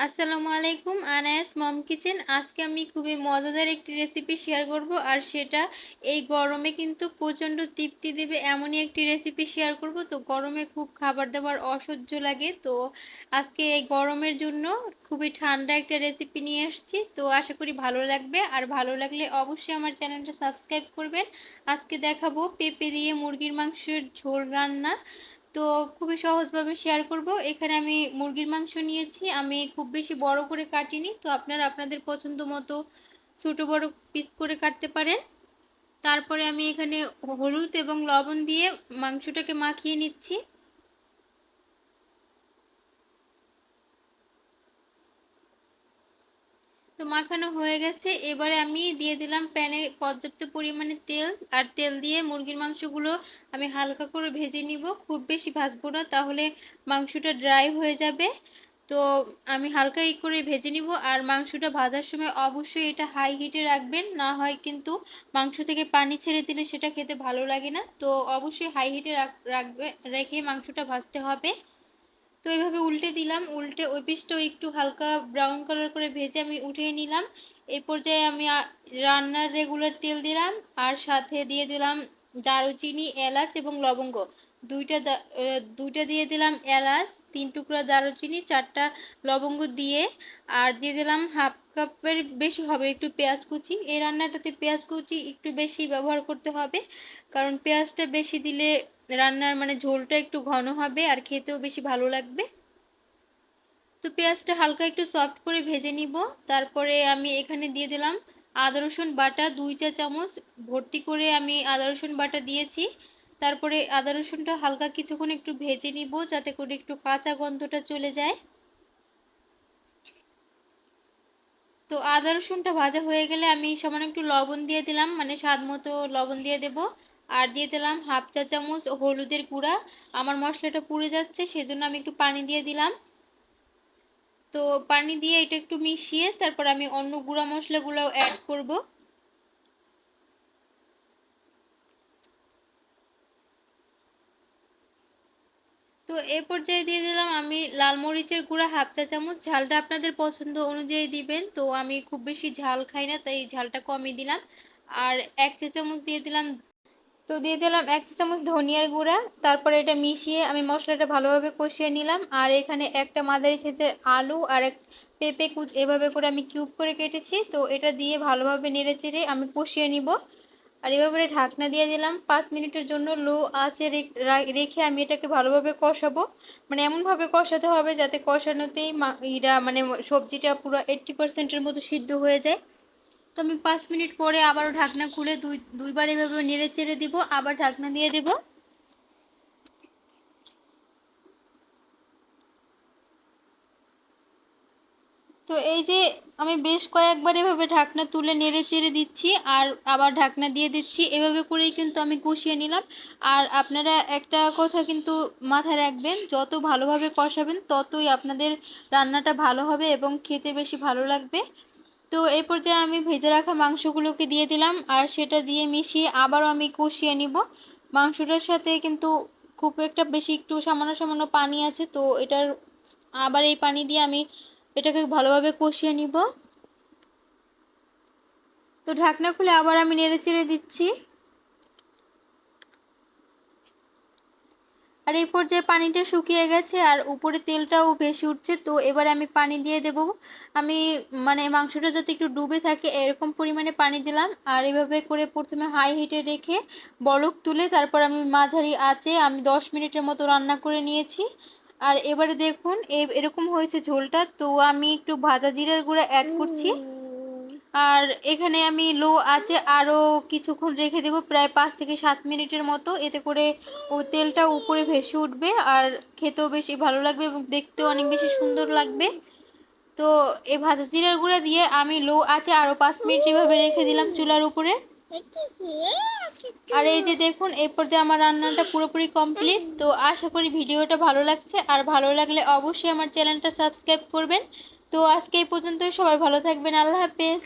আসসালামু আলাইকুম, আনায়াস মম কিচেন। আজকে আমি খুবই মজাদার একটি রেসিপি শেয়ার করব, আর সেটা এই গরমে কিন্তু প্রচণ্ড তৃপ্তি দেবে এমনই একটি রেসিপি শেয়ার করব। তো গরমে খুব খাবার দাবার অসহ্য লাগে, তো আজকে এই গরমের জন্য খুবই ঠান্ডা একটা রেসিপি নিয়ে এসেছি। তো আশা করি ভালো লাগবে, আর ভালো লাগলে অবশ্যই আমার চ্যানেলটা সাবস্ক্রাইব করবেন। আজকে দেখাবো পেঁপে দিয়ে মুরগির মাংসের ঝোল রান্না। তো খুবই সহজভাবে শেয়ার করব। এখানে আমি মুরগির মাংস নিয়েছি, আমি খুব বেশি বড় করে কাটিনি, তো আপনারা আপনাদের পছন্দ মতো ছোটো বড় পিস করে কাটতে পারেন। তারপরে আমি এখানে হলুদ এবং লবণ দিয়ে মাংসটাকে মাখিয়ে নিচ্ছি। তো মাখানো হয়ে গেছে, এবারে আমি দিয়ে দিলাম প্যানে পর্যাপ্ত পরিমাণে তেল, আর তেল দিয়ে মুরগির মাংসগুলো আমি হালকা করে ভেজে নিব। খুব বেশি ভাজবো না, তাহলে মাংসটা ড্রাই হয়ে যাবে। তো আমি হালকা করে ভেজে নিব, আর মাংসটা ভাজার সময় অবশ্যই এটা হাই হিটে রাখবেন, না হয় কিন্তু মাংস থেকে পানি ছেড়ে দিলে সেটা খেতে ভালো লাগে না। তো অবশ্যই হাই হিটে রেখে মাংসটা ভাজতে হবে। তো এইভাবে উল্টে দিলাম, উল্টে ওই পিসটাও একটু হালকা ব্রাউন কালার করে ভেজে আমি উঠিয়ে নিলাম। এই পর্যায়ে আমি রান্নার রেগুলার তেল দিলাম, আর সাথে দিয়ে দিলাম দারুচিনি, এলাচ এবং লবঙ্গ। দুইটা দিয়ে দিলাম এলাচ, 3 টুকরা দারুচিনি, 4টা লবঙ্গ দিয়ে, আর দিয়ে দিলাম হাফ কাপের বেশি হবে একটু পেঁয়াজ কুচি। এই রান্নাটাতে পেঁয়াজ কুচি একটু বেশি ব্যবহার করতে হবে, কারণ পেঁয়াজটা বেশি দিলে রান্নার মানে ঝোলটা একটু ঘন হবে আর খেতেও বেশি ভালো লাগবে। তো পেঁয়াজটা হালকা একটু সফট করে ভেজে নিব। তারপরে আমি এখানে দিয়ে দিলাম আদা রসুন বাটা 2 চা চামচ ভর্তি করে আমি আদা রসুন বাটা দিয়েছি। তারপরে আদা রসুনটা হালকা কিছুক্ষণ একটু ভেজে নিব, যাতে করে একটু কাঁচা গন্ধটা চলে যায়। তো আদা রসুনটা ভাজা হয়ে গেলে আমি সামান্য একটু লবণ দিয়ে দিলাম, মানে স্বাদ মতো লবণ দিয়ে দেব। আর দিয়ে দিলাম হাফ 1 চা চামচ হলুদের গুঁড়া। আমার মশলাটা পুড়ে যাচ্ছে, সেজন্য আমি একটু পানি দিয়ে দিলাম। তো পানি দিয়ে এটা একটু মিশিয়ে তারপর আমি অন্য গুঁড়া মশলাগুলোও অ্যাড করব। তো এই পর্যায়ে দিয়ে দিলাম আমি লাল মরিচের গুঁড়া হাফ 1 চা চামচ। ঝালটা আপনাদের পছন্দ অনুযায়ী দিবেন, তো আমি খুব বেশি ঝাল খাই না, তাই ঝালটা কমই দিলাম। আর 1 চা চামচ দিয়ে দিলাম, তো দিয়ে দিলাম 1 চা চামচ ধনিয়ার গুঁড়া। তারপরে এটা মিশিয়ে আমি মশলাটা ভালোভাবে কষিয়ে নিলাম। আর এখানে একটা মাঝারি সাইজের আলু আর এক পেঁপে এভাবে করে আমি কিউব করে কেটেছি, তো এটা দিয়ে ভালোভাবে নেড়ে চেড়ে আমি কষিয়ে নিব। আর এভাবে ঢাকনা দিয়ে দিলাম 5 মিনিটের জন্য লো আঁচে রেখে আমি এটাকে ভালোভাবে কষাবো। মানে এমনভাবে কষাতে হবে যাতে কষানোতেই মানে সবজিটা পুরো 80%-এর মতো সিদ্ধ হয়ে যায়। তো আমি 5 মিনিট পরে আবারও ঢাকনা খুলে দুইবার এভাবে নেড়ে চেড়ে দিব, আবার ঢাকনা দিয়ে দেব। তো এই যে আমি বেশ কয়েকবার এভাবে ঢাকনা তুলে নেড়ে চেড়ে দিচ্ছি, আর আবার ঢাকনা দিয়ে দিচ্ছি, এভাবে করেই কিন্তু আমি কষিয়ে নিলাম। আর আপনারা একটা কথা কিন্তু মাথায় রাখবেন, যত ভালোভাবে কষাবেন ততই আপনাদের রান্নাটা ভালো হবে এবং খেতে বেশি ভালো লাগবে। তো এই পর্যায়ে আমি ভেজে রাখা মাংসগুলোকে দিয়ে দিলাম, আর সেটা দিয়ে মিশিয়ে আবারও আমি কষিয়ে নিব। মাংসটার সাথে কিন্তু খুব একটা বেশি একটু সামান্য সামান্য পানি আছে, তো এটার আবার এই পানি দিয়ে আমি এটাকে ভালোভাবে কষিয়ে নিব। তো ঢাকনা খুলে আবার আমি নেড়ে চেড়ে দিচ্ছি। আর এই পর্যায়ে পানিটা শুকিয়ে গেছে আর উপরে তেলটাও ভেসে উঠছে, তো এবার আমি পানি দিয়ে দেব। আমি মানে মাংসটা যাতে একটু ডুবে থাকে এরকম পরিমাণে পানি দিলাম। আর এভাবে করে প্রথমে হাই হিটে রেখে বলক তুলে তারপর আমি মাঝারি আঁচে আমি 10 মিনিটের মতো রান্না করে নিয়েছি। আর এবারে দেখুন এরকম হয়েছে ঝোলটা, তো আমি একটু ভাজা জিরার গুঁড়া অ্যাড করছি। আর এখানে আমি লো আঁচে আরও কিছুক্ষণ রেখে দেব, প্রায় 5 থেকে 7 মিনিটের মতো। এতে করে ও তেলটা উপরে ভেসে উঠবে, আর খেতেও বেশি ভালো লাগবে এবং দেখতেও অনেক বেশি সুন্দর লাগবে। তো এই ভাজা জিরার গুঁড়া দিয়ে আমি লো আঁচে আরও 5 মিনিট এভাবে রেখে দিলাম চুলার উপরে। আর এই যে দেখুন এই পর্যায়ে আমার রান্নাটা পুরোপুরি কমপ্লিট। তো আশা করি ভিডিওটা ভালো লাগছে, আর ভালো লাগলে অবশ্যই আমার চ্যানেলটা সাবস্ক্রাইব করবেন। তো আজকে এই পর্যন্তই, সবাই ভালো থাকবেন, আল্লাহ হাফেজ।